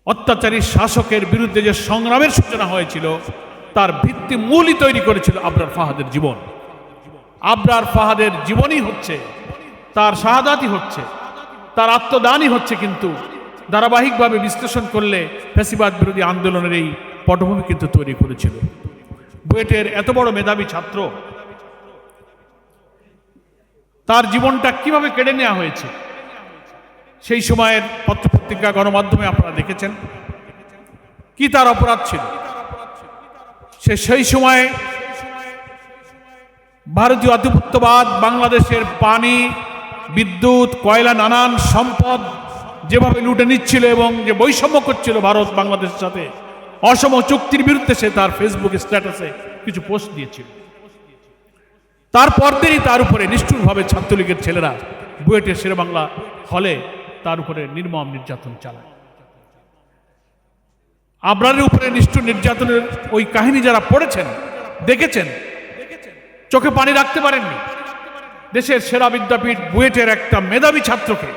অত্যাচারী শাসকের বিরুদ্ধে যে সংগ্রামের সূচনা হয়েছিল তার ভিত্তি মূলই তৈরি করেছিল আবরার ফাহাদের জীবন। আবরার ফাহাদের জীবনই হচ্ছে, তার শাহাদাতই হচ্ছে, তার আত্মদানই হচ্ছে, কিন্তু ধারাবাহিকভাবে বিশ্লেষণ করলে ফ্যাসিবাদ বিরোধী আন্দোলনের এই পটভূমি কিন্তু তৈরি করেছিল। বুয়েটের এত বড় মেধাবী ছাত্র, তার জীবনটা কিভাবে কেড়ে নেওয়া হয়েছে সেই সময়ের পত্রপত্রিকা গণমাধ্যমে আপনারা দেখেছেন। কি তার অপরাধ ছিল? সে সেই সময়ে ভারতীয় আধিপত্যবাদ বাংলাদেশের পানি, বিদ্যুৎ, কয়লা, নানান সম্পদ যেভাবে লুটে নিচ্ছিল এবং যে বৈষম্য করছিল ভারত বাংলাদেশের সাথে, অসম চুক্তির বিরুদ্ধে সে তার ফেসবুক স্ট্যাটাসে কিছু পোস্ট দিয়েছিল। তারপর দিনই তার উপরে নিষ্ঠুরভাবে ছাত্রলীগের ছেলেরা বুয়েটের শেরেবাংলা হলে তার উপরে নির্মম নির্যাতন চালায়। আবরারের উপরে নিষ্ঠুর নির্যাতনের ওই কাহিনী যারা পড়েছেন, দেখেছেন, চোখে পানি রাখতে পারেননি। দেশের সেরা বিদ্যাপীঠ বুয়েটের একটা মেধাবী ছাত্রকে,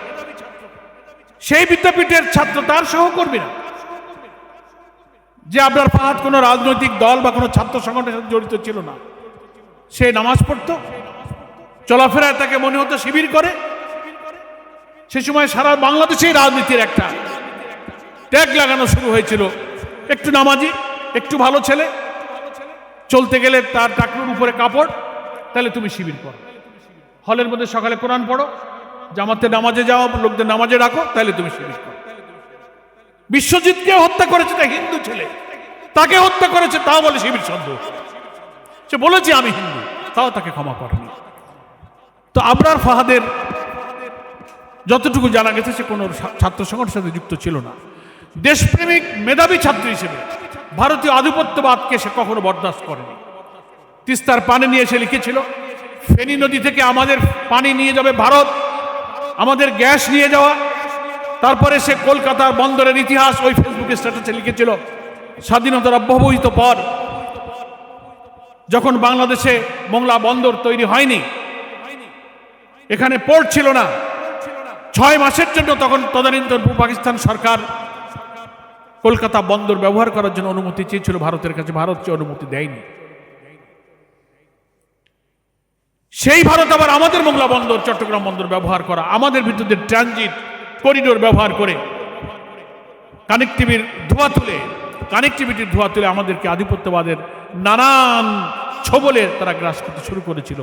সেই বিদ্যাপীঠের ছাত্র তার সহকর্মীরা, যে আবরার ফাহাদ কোনো রাজনৈতিক দল বা কোনো ছাত্র সংগঠনের সাথে জড়িত ছিল না, সে নামাজ পড়ত, চলাফেরায় তাকে মনে হতো শিবির করে। সে সময় সারা বাংলাদেশে রাজনীতির একটা ট্যাগ লাগানো শুরু হয়েছিল, একটু নামাজি, একটু ভালো ছেলে, চলতে গেলে তার টাকলুর উপরে কাপড়, তাহলে তুমি শিবির করো। হলের মধ্যে সকালে কোরআন পড়ো, জামাতে নামাজে যাও, লোকদের নামাজে রাখো, তাহলে তুমি শিবির করো। বিশ্বজিৎকে হত্যা করেছে তা হিন্দু ছেলে, তাকে হত্যা করেছে তাও বলে শিবির সন্দেহ। সে বলেছে আমি হিন্দু, তাও তাকে ক্ষমা করেনি। তো আবরার ফাহাদের যতটুকু জানা গেছে সে কোনো ছাত্র সংগঠনের সাথে যুক্ত ছিল না। দেশপ্রেমিক মেধাবী ছাত্র হিসেবে ভারতীয় আধিপত্যবাদকে সে কখনো বরদাস্ত করেনি। তিস্তার পানি নিয়ে সে লিখেছিল, ফেনী নদী থেকে আমাদের পানি নিয়ে যাবে ভারত, আমাদের গ্যাস নিয়ে যাওয়া। তারপরে সে কলকাতার বন্দরের ইতিহাস ওই ফেসবুক স্ট্যাটাসে লিখেছিল। স্বাধীনতার অব্যবহিত পর যখন বাংলাদেশে মোংলা বন্দর তৈরি হয়নি, এখানে পোর্ট ছিল না, 6 মাসের জন্য তখন তদানীন্তন পাকিস্তান সরকার কলকাতা বন্দর ব্যবহার করার জন্য অনুমতি চেয়েছিল ভারতের কাছে, ভারত সে অনুমতি দেয়নি। সেই ভারত আবার আমাদের মোংলা বন্দর, চট্টগ্রাম বন্দর ব্যবহার করা, আমাদের ভিতরে ট্রানজিট করিডোর ব্যবহার করে কানেক্টিভিটির ধোঁয়া তুলে আমাদেরকে আধিপত্যবাদের নানান ছবলে তারা গ্রাস করতে শুরু করেছিল।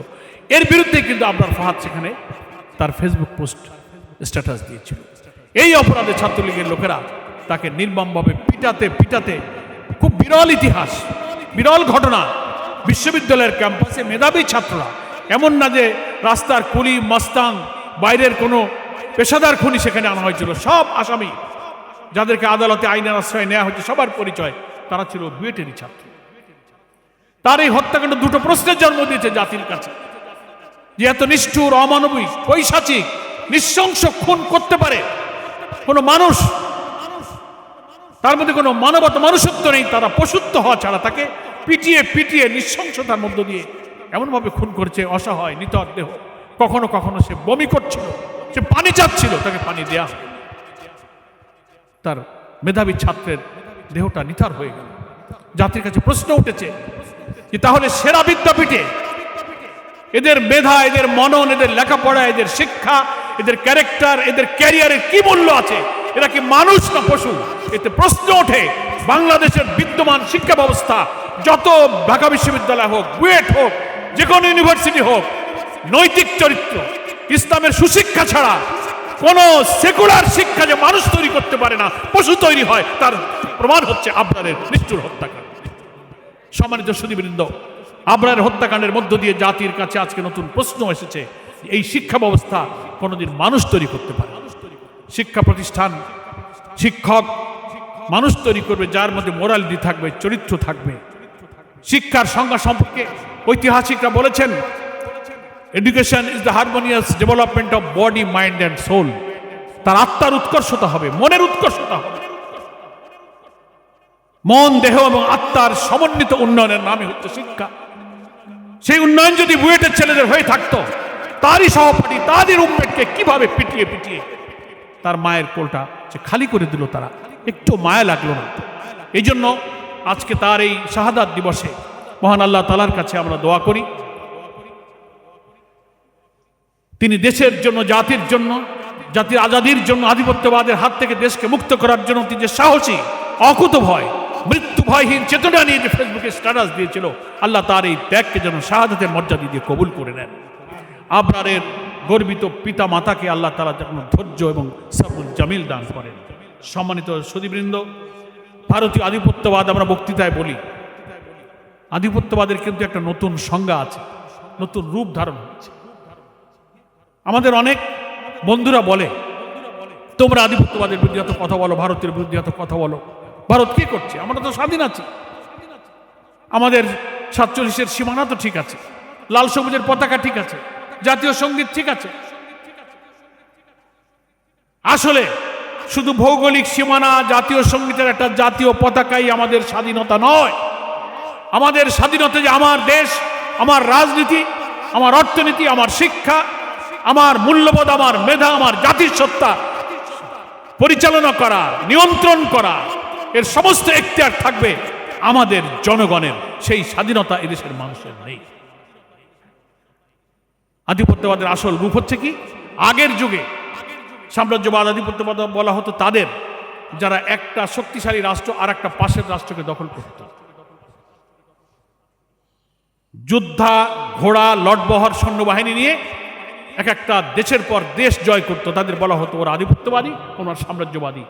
এর বিরুদ্ধে কিন্তু আবরার ফাহাদ সেখানে তার ফেসবুক পোস্ট স্ট্যাটাস দিয়েছিল। এই অপরাধে ছাত্রলীগের লোকেরা তাকে নির্মমভাবে পিটাতে খুব বিরল ইতিহাস, বিরল ঘটনা। বিশ্ববিদ্যালয়ের ক্যাম্পাসে মেধাবী ছাত্ররা, এমন না যে রাস্তার কুলি মাস্তান, বাইরের কোনো পেশাদার খুনি সেখানে আনা হয়েছিল। সব আসামি যাদেরকে আদালতে আইনের আশ্রয় নেওয়া হয়েছে, সবার পরিচয় তারা ছিল বুয়েটেরই ছাত্র। তার এই হত্যাকাণ্ড দুটো প্রশ্নের জন্ম দিয়েছে জাতির কাছে, যে এত নিষ্ঠুর, অমানবিক, পৈশাচিক, নৃশংস খুন করতে পারে কোনো মানুষ, তার মধ্যে কোনো মানবতা, মানুষত্ব নেই। তারা পশুত্ব হওয়া ছাড়া তাকে পিটিয়ে নৃশংসতার মধ্য দিয়ে এমনভাবে খুন করছে, অসহায় নিতর দেহ। কখনো কখনো সে বমি করছিল, সে পানি চাচ্ছিল, তাকে পানি দেয়া, তার মেধাবী ছাত্রের দেহটা নিথর হয়ে গেল। জাতির কাছে প্রশ্ন উঠেছে যে তাহলে সেরা বিদ্যাপীঠে এদের মেধা, এদের মনন, এদের লেখাপড়া, এদের শিক্ষা, এদের ক্যারেক্টার, এদের ক্যারিয়ারের কি মূল্য আছে? এরা কি মানুষ না পশু? এতে প্রশ্ন ওঠে বাংলাদেশের বিদ্যমান শিক্ষা ব্যবস্থা, যত ঢাকা বিশ্ববিদ্যালয় হোক, বুয়েট হোক, যে কোনো ইউনিভার্সিটি হোক, নৈতিক চরিত্র, ইসলামের সুশিক্ষা ছাড়া কোন সেকুলার শিক্ষা যে মানুষ তৈরি করতে পারে না, পশু তৈরি হয়, তার প্রমাণ হচ্ছে আবরারের নিষ্ঠুর হত্যাকাণ্ড। সম্মানিত সুধীবৃন্দ, আবরারের হত্যাকাণ্ডের মধ্য দিয়ে জাতির কাছে আজকে নতুন প্রশ্ন এসেছে, এই শিক্ষা ব্যবস্থা কোনোদিন মানুষ তৈরি করতে পারে। শিক্ষা প্রতিষ্ঠান, শিক্ষক মানুষ তৈরি করবে যার মধ্যে মোরালিটি থাকবে, চরিত্র থাকবে। শিক্ষার সংজ্ঞা সম্পর্কে ঐতিহাসিকরা বলেছেন, education is the harmonious development of body, mind and soul. তার আত্মার উৎকর্ষতা হবে, মনের উৎকর্ষতা হবে। মন, দেহ এবং আত্মার সমন্বিত উন্নয়নের নামই হচ্ছে শিক্ষা। সেই উন্নয়ন যদি বুয়েটের ছেলেদের হয়ে থাকতো, তারই সহপাঠী, তাদের রুমমেটকে কিভাবে পিটিয়ে তার মায়ের কোলটা সে খালি করে দিল তারা। একটু মায়া লাগলো না। এই জন্য আজকে তার এই শাহাদাত দিবসে মহান আল্লাহ তাআলার কাছে আমরা দোয়া করি, তিনি দেশের জন্য, জাতির জন্য, জাতির আজাদির জন্য, আধিপত্যবাদের হাত থেকে দেশকে মুক্ত করার জন্য তিনি যে সাহসী, অকুত ভয়, মৃত্যু ভয়হীন চেতনা নিয়ে যে ফেসবুকে স্ট্যাটাস দিয়েছিল, আল্লাহ তার এই ত্যাগকে যেন শাহাদাতের মর্যাদা দিয়ে কবুল করে নেন। আবরারের গর্বিত পিতা মাতাকে আল্লাহ তাআলা যেন ধৈর্য এবং সবুল জামিল দান করেন। সম্মানিত সুধীবৃন্দ, ভারতীয় আধিপত্যবাদ আমরা বক্তৃতায় বলি, আধিপত্যবাদের কিন্তু একটা নতুন সংজ্ঞা আছে, নতুন রূপ ধারণ হচ্ছে। আমাদের অনেক বন্ধুরা বলে, তোমরা আধিপত্যবাদের বিরুদ্ধে এত কথা বলো, ভারতের বিরুদ্ধে এত কথা বলো, ভারত কি করছে? আমরা তো স্বাধীন আছি, আমাদের 47-এর সীমানা তো ঠিক আছে, লাল সবুজের পতাকা ঠিক আছে, জাতীয় সঙ্গীত ঠিক আছে। আসলে শুধু ভৌগোলিক সীমানা, জাতীয় সঙ্গীতের একটা জাতীয় পতাকাই আমাদের স্বাধীনতা নয়। আমাদের স্বাধীনতা যে আমার দেশ, আমার রাজনীতি, আমার অর্থনীতি, আমার শিক্ষা, আমার মূল্যবোধ, আমার মেধা, আমার জাতির সত্তা পরিচালনা করা, নিয়ন্ত্রণ করা, এর সমস্ত এখতিয়ার থাকবে আমাদের জনগণের। সেই স্বাধীনতা এদেশের মানুষের নেই। আধিপত্যবাদের আসল রূপ হচ্ছে কি? আগের যুগে সাম্রাজ্যবাদ, আধিপত্যবাদ বলা হতো তাদের যারা একটা শক্তিশালী রাষ্ট্র আর একটা পাশের রাষ্ট্রকে দখল করত। যোদ্ধা, ঘোড়া, লটবহর সৈন্যবাহিনী নিয়ে এক একটা দেশের পর দেশ জয় করত, তাদের বলা হতো ওরা আধিপত্যবাদী, ওনার সাম্রাজ্যবাদী।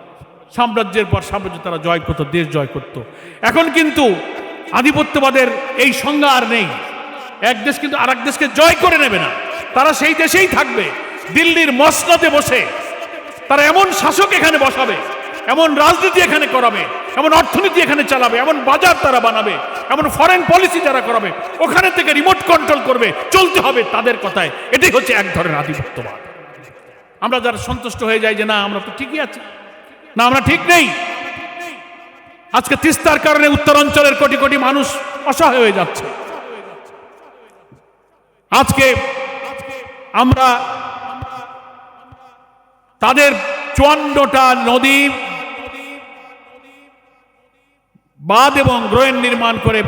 সাম্রাজ্যের পর সাম্রাজ্য তারা জয় করত, দেশ জয় করত। এখন কিন্তু আধিপত্যবাদের এই সংজ্ঞা আর নেই। এক দেশ কিন্তু আর এক দেশকে জয় করে নেবে না, তারা সেই দেশেই থাকবে। দিল্লির মসনদে বসে তারা এমন শাসক এখানে বসাবে, এমন রাজনীতি এখানে করাবে, এমন অর্থনীতি এখানে চালাবে, এমন বাজার তারা বানাবে, এমন ফরেন পলিসি যারা করাবে, ওখানে থেকে রিমোট কন্ট্রোল করবে, চলতে হবে তাদের কথায়। এটাই হচ্ছে এক ধরনের আধিপত্যবাদ। আমরা যারা সন্তুষ্ট হয়ে যাই যে না আমরা তো ঠিকই আছি, না আমরা ঠিক নেই। আজকে তিস্তার কারণে উত্তরাঞ্চলের কোটি কোটি মানুষ অসহায় হয়ে যাচ্ছে। আজকে আমরা তাদের 54টা নদী বাঁধ এবং গ্রোয়েন নির্মাণ করে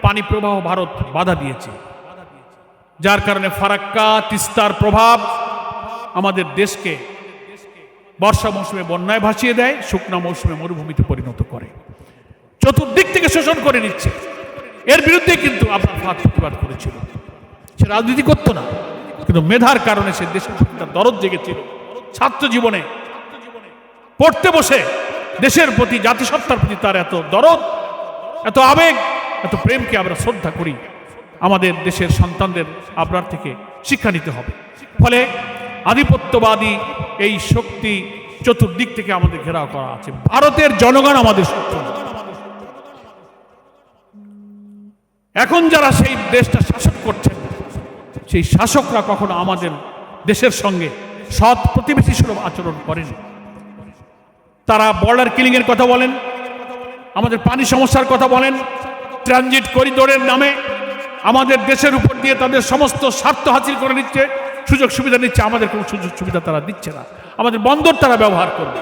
পানি প্রবাহ ভারত বাধা দিয়েছে, যার কারণে ফারাক্কা, তিস্তার প্রভাব আমাদের দেশকে বর্ষা মৌসুমে বন্যায় ভাসিয়ে দেয়, শুকনো মৌসুমে মরুভূমিতে পরিণত করে, চতুর্দিক থেকে শোষণ করে নিচ্ছে। এর বিরুদ্ধে কিন্তু আপনার প্রতিবাদ করেছিল। সে রাজনীতি করতো না, কিন্তু মেধার কারণে সে দেশের প্রতি তার দরদ জেগেছিল। ছাত্র জীবনে পড়তে বসে দেশের প্রতি, জাতিসত্তার প্রতি তার এত দরদ, এত আবেগ, এত প্রেমকে আমরা শ্রদ্ধা করি। আমাদের দেশের সন্তানদের আপনার থেকে শিক্ষা নিতে হবে। ফলে আধিপত্যবাদী এই শক্তি চতুর্দিক থেকে আমাদের ঘেরাও করা আছে। ভারতের জনগণ আমাদের শত্রু। এখন যারা সেই দেশটা শাসন করছেন, সেই শাসকরা কখনো আমাদের দেশের সঙ্গে সৎ প্রতিবেশী সুলভ আচরণ করেনি। তারা বর্ডার কিলিং এর কথা বলেন, আমাদের পানি সমস্যার কথা বলেন, ট্রানজিট করিডোরের নামে আমাদের দেশের উপর দিয়ে তাদের সমস্ত স্বার্থ হাসিল করে নিচ্ছে, সুযোগ সুবিধা নিচ্ছে। আমাদের কোনো সুযোগ সুবিধা তারা দিচ্ছে না। আমাদের বন্দর তারা ব্যবহার করবে।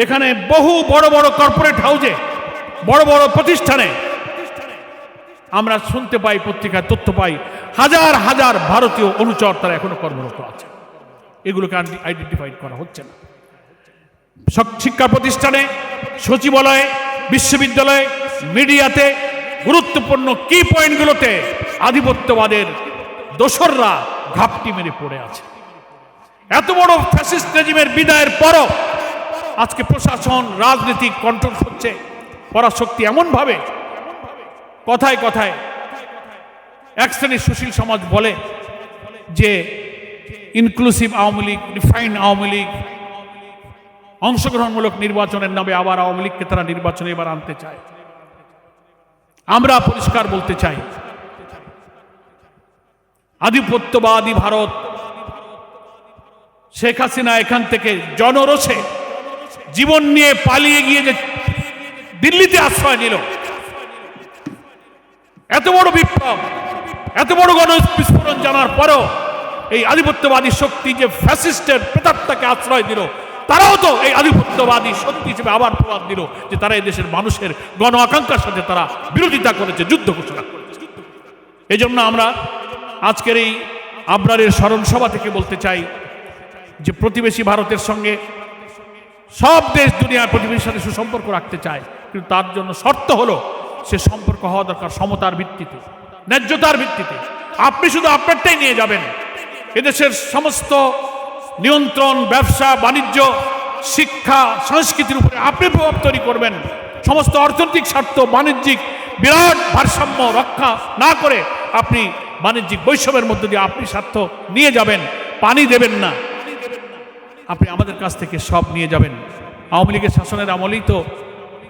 এখানে বহু বড় বড় কর্পোরেট হাউজে, বড় বড় প্রতিষ্ঠানে আমরা শুনতে পাই, পত্রিকায় তথ্য পাই, হাজার হাজার ভারতীয় অনুচর তারা এখনো কর্মরত আছে। এগুলোকে আইডেন্টিফাই করা হচ্ছে না। শিক্ষা প্রতিষ্ঠানে, সচিবালয়ে, বিশ্ববিদ্যালয়ে, মিডিয়াতে গুরুত্বপূর্ণ কি পয়েন্টগুলোতে আধিপত্যবাদের দোসররা ঘাপটি মেরে পড়ে আছে। এত বড় ফ্যাসিস্ট রেজিমের বিদায়ের পরও আজকে প্রশাসন, রাজনীতি কন্ট্রোল হচ্ছে পরাশক্তি এমনভাবে। কথায় কথায় এক শ্রেণীর সুশীল সমাজ বলে যে ইনক্লুসিভ আওয়ামী লীগ, রিফাইন্ড আওয়ামী লীগ, অংশগ্রহণমূলক নির্বাচনের নামে আবার আওয়ামী লীগকে তারা নির্বাচনে এবার আনতে চায়। আমরা পরিষ্কার বলতে চাই, আধিপত্যবাদী ভারত, শেখ হাসিনা এখান থেকে জনরোষে জীবন নিয়ে পালিয়ে গিয়ে যে দিল্লিতে আশ্রয় নিল, এত বড় বিপ্লব, এত বড় গণবিস্ফোরণ জানার পরও এই আধিপত্যবাদী শক্তি যে ফ্যাসিস্টের প্রেতাত্মাকে আশ্রয় দিল, তারাও তো এই আধিপত্যবাদী শক্তি হিসেবে আবার প্রমাণ দিল যে তারা এই দেশের মানুষের গণ আকাঙ্ক্ষার সাথে তারা বিরোধিতা করেছে, যুদ্ধ ঘোষণা করেছে। এই জন্য আমরা আজকের এই আবরারের স্মরণ সভা থেকে বলতে চাই যে প্রতিবেশী ভারতের সঙ্গে সব দেশ দুনিয়ার প্রতিবেশীর সাথে সুসম্পর্ক রাখতে চায়, কিন্তু তার জন্য শর্ত হলো সে সম্পর্ক হওয়া দরকার সমতার ভিত্তিতে, ন্যায্যতার ভিত্তিতে। আপনি শুধু আপনারটাই নিয়ে যাবেন, এদেশের সমস্ত নিয়ন্ত্রণ, ব্যবসা বাণিজ্য, শিক্ষা, সংস্কৃতির উপরে আপনি প্রভাব তৈরি করবেন, সমস্ত অর্থনৈতিক স্বার্থ, বাণিজ্যিক বিরাট ভারসাম্য রক্ষা না করে আপনি বাণিজ্যিক বৈষম্যের মধ্য দিয়ে আপনি স্বার্থ নিয়ে যাবেন, পানি দেবেন না, আপনি আমাদের কাছ থেকে সব নিয়ে যাবেন। আওয়ামী লীগের শাসনের আমলেই তো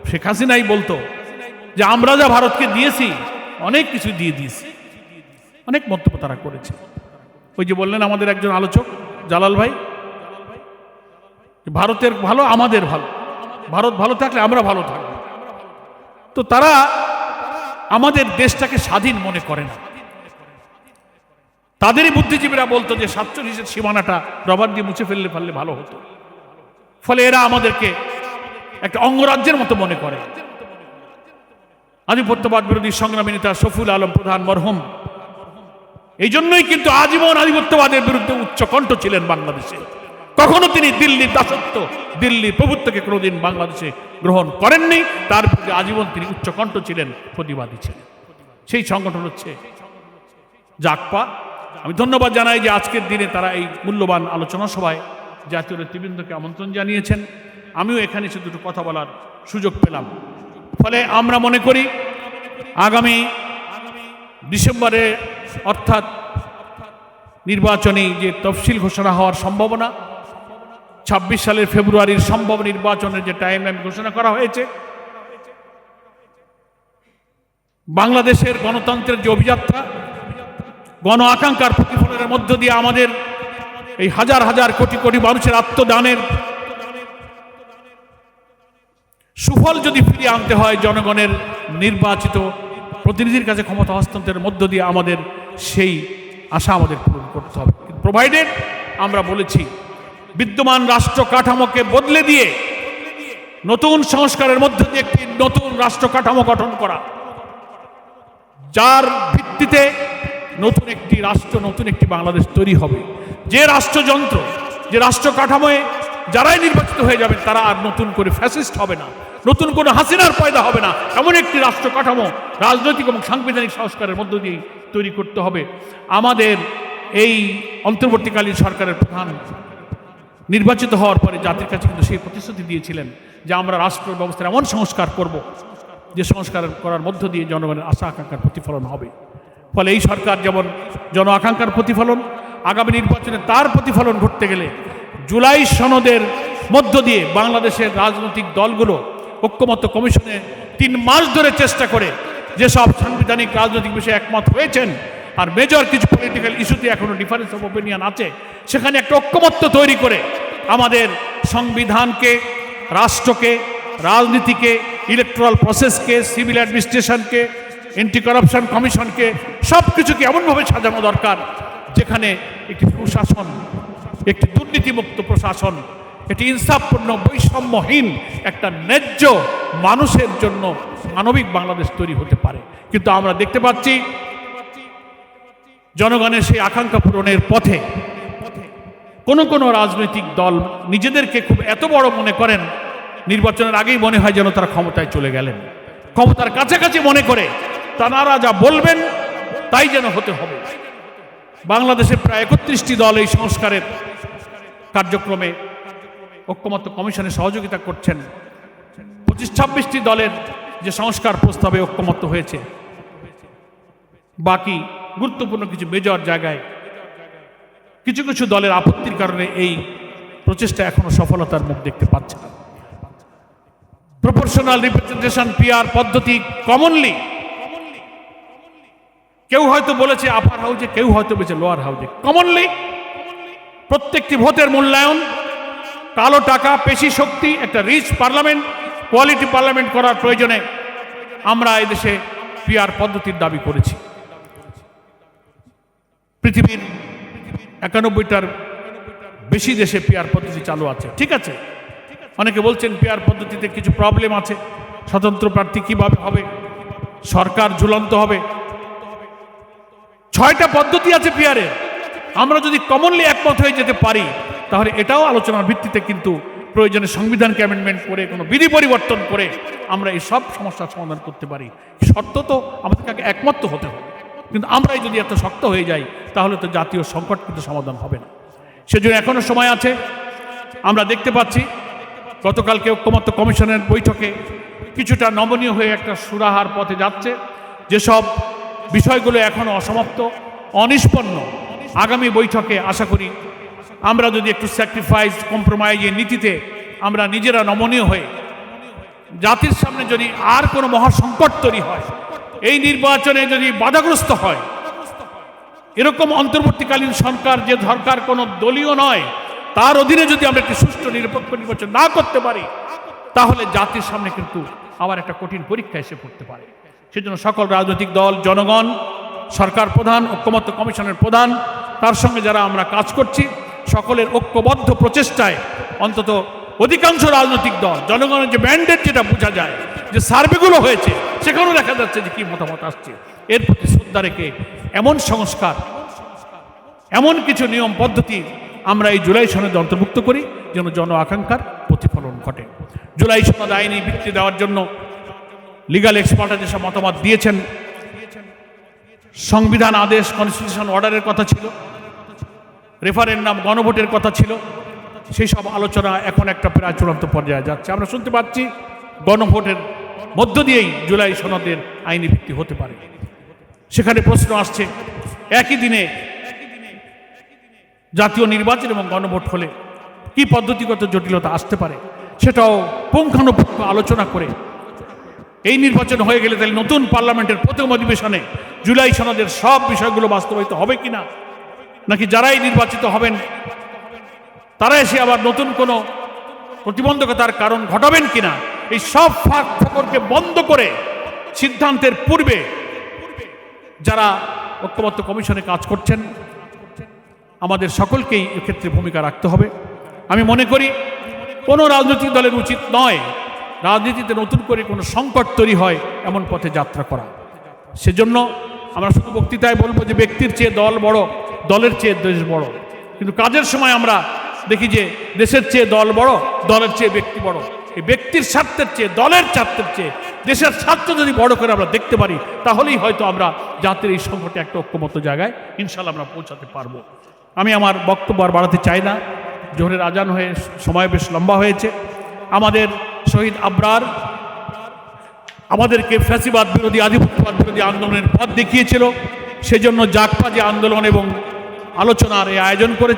শেখ হাসিনাই বলতো যে আমরা যা ভারতকে দিয়েছি অনেক কিছু দিয়ে দিয়েছি, অনেক মন্তব্য তারা করেছে। ওই যে বললেন আমাদের একজন আলোচক জালাল ভাই, ভারতের ভালো আমাদের ভালো, ভারত ভালো থাকলে আমরা ভালো থাকবো। তো তারা আমাদের দেশটাকে স্বাধীন মনে করে না। তাদেরই বুদ্ধিজীবীরা বলতো যে 47-এর সীমানাটা রবার দিয়ে মুছে ফেললে ভালো হতো। ফলে এরা আমাদেরকে একটা অঙ্গরাজ্যের মতো মনে করে। আধিপত্যবাদ বিরোধী সংগ্রামী নেতা শফিউল আলম প্রধান মরহুম এই জন্যই কিন্তু আজীবন আধিপত্যবাদের বিরুদ্ধে উচ্চ কণ্ঠ ছিলেন বাংলাদেশে। কখনো তিনি দিল্লির দাসত্ব, দিল্লির প্রভুত্বকে কোনোদিন বাংলাদেশে গ্রহণ করেননি। তার বিরুদ্ধে আজীবন তিনি উচ্চ কণ্ঠ ছিলেন, প্রতিবাদী ছিলেন। সেই সংগঠন হচ্ছে জাগপা। আমি ধন্যবাদ জানাই যে আজকের দিনে তারা এই মূল্যবান আলোচনা সভায় জাতীয় নেতৃবৃন্দকে আমন্ত্রণ জানিয়েছেন। আমিও এখানে এসে দুটো কথা বলার সুযোগ পেলাম। ফলে আমরা মনে করি আগামী ডিসেম্বরে অর্থাৎ নির্বাচনী যে তফসিল ঘোষণা হওয়ার সম্ভাবনা, 26 সালের ফেব্রুয়ারির সম্ভব নির্বাচনের যে টাইমলাইন ঘোষণা করা হয়েছে, বাংলাদেশের গণতন্ত্রের যে অভিযাত্রা, গণ আকাঙ্ক্ষার প্রতিফলনের মধ্য দিয়ে আমাদের এই হাজার হাজার কোটি কোটি মানুষের আত্মদানের সুফল যদি ফিরিয়ে আনতে হয়, জনগণের নির্বাচিত প্রতিনিধির কাছে ক্ষমতা হস্তান্তরের মধ্য দিয়ে আমাদের সেই আশা আমাদের পূরণ করতে হবে। প্রোভাইডেড আমরা বলেছি বিদ্যমান রাষ্ট্র কাঠামোকে বদলে দিয়ে নতুন সংস্কারের মধ্য দিয়ে একটি নতুন রাষ্ট্র কাঠামো গঠন করা, যার ভিত্তিতে নতুন একটি রাষ্ট্র, নতুন একটি বাংলাদেশ তৈরি হবে। যে রাষ্ট্রযন্ত্র, যে রাষ্ট্র কাঠামোয় যারাই নির্বাচিত হয়ে যাবেন তারা আর নতুন করে ফ্যাসিস্ট হবে না, নতুন কোনো হাসিনার পয়দা হবে না, এমন একটি রাষ্ট্র কাঠামো রাজনৈতিক এবং সাংবিধানিক সংস্কারের মধ্য দিয়ে তৈরি করতে হবে। আমাদের এই অন্তর্বর্তীকালীন সরকারের প্রধান নির্বাচিত হওয়ার পরে জাতির কাছে কিন্তু সেই প্রতিশ্রুতি দিয়েছিলেন যে আমরা রাষ্ট্র ব্যবস্থার এমন সংস্কার করব যে সংস্কার করার মধ্য দিয়ে জনগণের আশা আকাঙ্ক্ষার প্রতিফলন হবে। ফলে এই সরকার যেমন জন আকাঙ্ক্ষার প্রতিফলন, আগামী নির্বাচনে তার প্রতিফলন ঘটতে গেলে জুলাই সনদের মধ্য দিয়ে বাংলাদেশের রাজনৈতিক দলগুলো ঐক্যমত্য কমিশনে 3 মাস ধরে চেষ্টা করে যেসব সাংবিধানিক রাজনৈতিক বিষয়ে একমত হয়েছেন, আর মেজর কিছু পলিটিক্যাল ইস্যুতে এখনো ডিফারেন্স অফ ওপিনিয়ন আছে, সেখানে একটা ঐক্যমত্য তৈরি করে আমাদের সংবিধানকে, রাষ্ট্রকে, রাজনীতিকে, ইলেকট্রাল প্রসেসকে, সিভিল অ্যাডমিনিস্ট্রেশনকে, অ্যান্টি করাপশন কমিশনকে সব কিছুকে এমনভাবে সাজানো দরকার যেখানে একটি সুশাসন, একটি দুর্নীতিমুক্ত প্রশাসন, একটি ইনসাফপূর্ণ বৈষম্যহীন একটা ন্যায্য মানুষের জন্য মানবিক বাংলাদেশ তৈরি হতে পারে। কিন্তু আমরা দেখতে পাচ্ছি জনগণের সেই আকাঙ্ক্ষা পূরণের পথে কোনো রাজনৈতিক দল নিজেদেরকে খুব এত বড় মনে করেন, নির্বাচনের আগেই মনে হয় যেন তারা ক্ষমতায় চলে গেলেন, ক্ষমতার কাছাকাছি মনে করে তারা যা বলবেন তাই যেন হতে হবে। বাংলাদেশে প্রায় 31টি দল এই সংস্কারের কার্যক্রমে ঐক্যমত্য কমিশনে সহযোগিতা করছেন। 25-26টি দলের যে সংস্কার প্রস্তাবে ঐক্যমত্য হয়েছে, বাকি গুরুত্বপূর্ণ কিছু মেজর জায়গায় কিছু কিছু দলের আপত্তির কারণে এই প্রচেষ্টা এখনো সফলতার মুখ দেখতে পাচ্ছে না। প্রপোর্শনাল রিপ্রেজেন্টেশন পিআর পদ্ধতি কমনলি কেউ হয়তো বলেছে আপার হাউজে, কেউ হয়তো বলেছে লোয়ার হাউজে, কমনলি প্রত্যেকটি ভোটের মূল্যায়ন, কালো টাকা, পেশি শক্তি, একটা রিচ পার্লামেন্ট, কোয়ালিটি পার্লামেন্ট করার প্রয়োজনে আমরা এদেশে পিআর পদ্ধতির দাবি করেছি। পৃথিবীর 91টার বেশি দেশে পিআর পদ্ধতি চালু আছে, ঠিক আছে। অনেকে বলছেন পিআর পদ্ধতিতে কিছু প্রবলেম আছে, স্বতন্ত্র প্রার্থী কিভাবে হবে, সরকার ঝুলন্ত হবে। 6টা পদ্ধতি আছে পিআরে। আমরা যদি কমনলি একমত হয়ে যেতে পারি তাহলে এটাও আলোচনার ভিত্তিতে কিন্তু প্রয়োজনে সংবিধানকে অ্যামেন্ডমেন্ট করে কোনো বিধি পরিবর্তন করে আমরা এই সব সমস্যার সমাধান করতে পারি। শর্ত তো আমাদেরকে আগে একমত হতে হবে, কিন্তু আমরাই যদি এত শক্ত হয়ে যাই তাহলে তো জাতীয় সংকট কিন্তু সমাধান হবে না। সেজন্য এখনো সময় আছে। আমরা দেখতে পাচ্ছি গতকালকে ঐক্যমত্য কমিশনের বৈঠকে কিছুটা নমনীয় হয়ে একটা সুরাহার পথে যাচ্ছে। যেসব বিষয়গুলো এখনো অসমাপ্ত, অনিষ্পন্ন, আগামী বৈঠকে আশা করি আমরা যদি একটু স্যাক্রিফাইস, কম্প্রোমাইজের নীতিতে আমরা নিজেরা নমনীয় হয়ে জাতির সামনে যদি আর কোনো মহাসংকট তৈরি হয়, এই নির্বাচনে যদি বাধাগ্রস্ত হয়, এরকম অন্তর্বর্তীকালীন সরকার যে সরকার কোনো দলীয় নয় তার অধীনে যদি আমরা একটি সুষ্ঠু নিরপেক্ষ নির্বাচন না করতে পারি তাহলে জাতির সামনে কিন্তু আবার একটা কঠিন পরীক্ষা এসে পড়তে পারে। সেজন্য সকল রাজনৈতিক দল, জনগণ, সরকার প্রধান, ঐক্যমত্য কমিশনের প্রধান, তার সঙ্গে যারা আমরা কাজ করছি, সকলের ঐক্যবদ্ধ প্রচেষ্টায় অন্তত অধিকাংশ রাজনৈতিক দল, জনগণের যে ম্যান্ডেট যেটা বোঝা যায়, যে সার্ভেগুলো হয়েছে সেখানেও দেখা যাচ্ছে যে কি মতামত আসছে, এর প্রতি শ্রদ্ধা রেখে এমন সংস্কার, এমন কিছু নিয়ম পদ্ধতি আমরা এই জুলাই সনদে অন্তর্ভুক্ত করি যেন জন আকাঙ্ক্ষার প্রতিফলন ঘটে। জুলাই সনদ আইনি ভিত্তি দেওয়ার জন্য লিগাল এক্সপার্টরা যেসব মতামত দিয়েছেন, সংবিধান আদেশ, কনস্টিটিউশন অর্ডারের কথা ছিল, রেফারেন্ডাম, গণভোটের কথা ছিল, সেই সব আলোচনা এখন একটা প্রায় চূড়ান্ত পর্যায়ে যাচ্ছে। আমরা শুনতে পাচ্ছি গণভোটের মধ্য দিয়েই জুলাই সনদের আইনি ভিত্তি হতে পারে। সেখানে প্রশ্ন আসছে একই দিনে জাতীয় নির্বাচন এবং গণভোট হলে কি পদ্ধতিগত জটিলতা আসতে পারে, সেটাও পুঙ্খানুপুঙ্খ আলোচনা করে এই নির্বাচন হয়ে গেলে তাহলে নতুন পার্লামেন্টের প্রথম অধিবেশনে জুলাই সনদের সব বিষয়গুলো বাস্তবায়িত হবে কিনা, নাকি যারাই নির্বাচিত হবেন তারা এসে আবার নতুন কোনো প্রতিবন্ধকতার কারণ ঘটাবেন কিনা, এই সব ফাঁক ফোকরকে বন্ধ করে সিদ্ধান্তের পূর্বে যারা ঐক্যমত্য কমিশনে কাজ করছেন আমাদের সকলকেই এক্ষেত্রে ভূমিকা রাখতে হবে। আমি মনে করি কোনো রাজনৈতিক দলের উচিত নয় রাজনীতিতে নতুন করে কোনো সংকট তৈরি হয় এমন পথে যাত্রা করা। সেজন্য আমরা শুধু বক্তৃতায় বলবো যে ব্যক্তির চেয়ে দল বড়, দলের চেয়ে দেশ বড়, কিন্তু কাজের সময় আমরা দেখি যে দেশের চেয়ে দল বড়, দলের চেয়ে ব্যক্তি বড়। এই ব্যক্তির স্বার্থের চেয়ে, দলের স্বার্থের চেয়ে দেশের স্বার্থ যদি বড় করে আমরা দেখতে পারি তাহলেই হয়তো আমরা জাতির এই সংকটে একটা ঐক্যমত্য জায়গায় ইনশাল্লাহ আমরা পৌঁছাতে পারবো। আমি আমার বক্তব্য আর বাড়াতে চাই না, জোহরের আজান হয়ে সময় বেশ লম্বা হয়েছে। আমাদের শহীদ আবরার আমাদেরকে ফ্যাসিবাদ বিরোধী, আধিপত্যবাদ বিরোধী আন্দোলনের পথ দেখিয়েছিল। সেজন্য জাগপা যে আন্দোলন এবং আলোচনার এই আয়োজন করেছে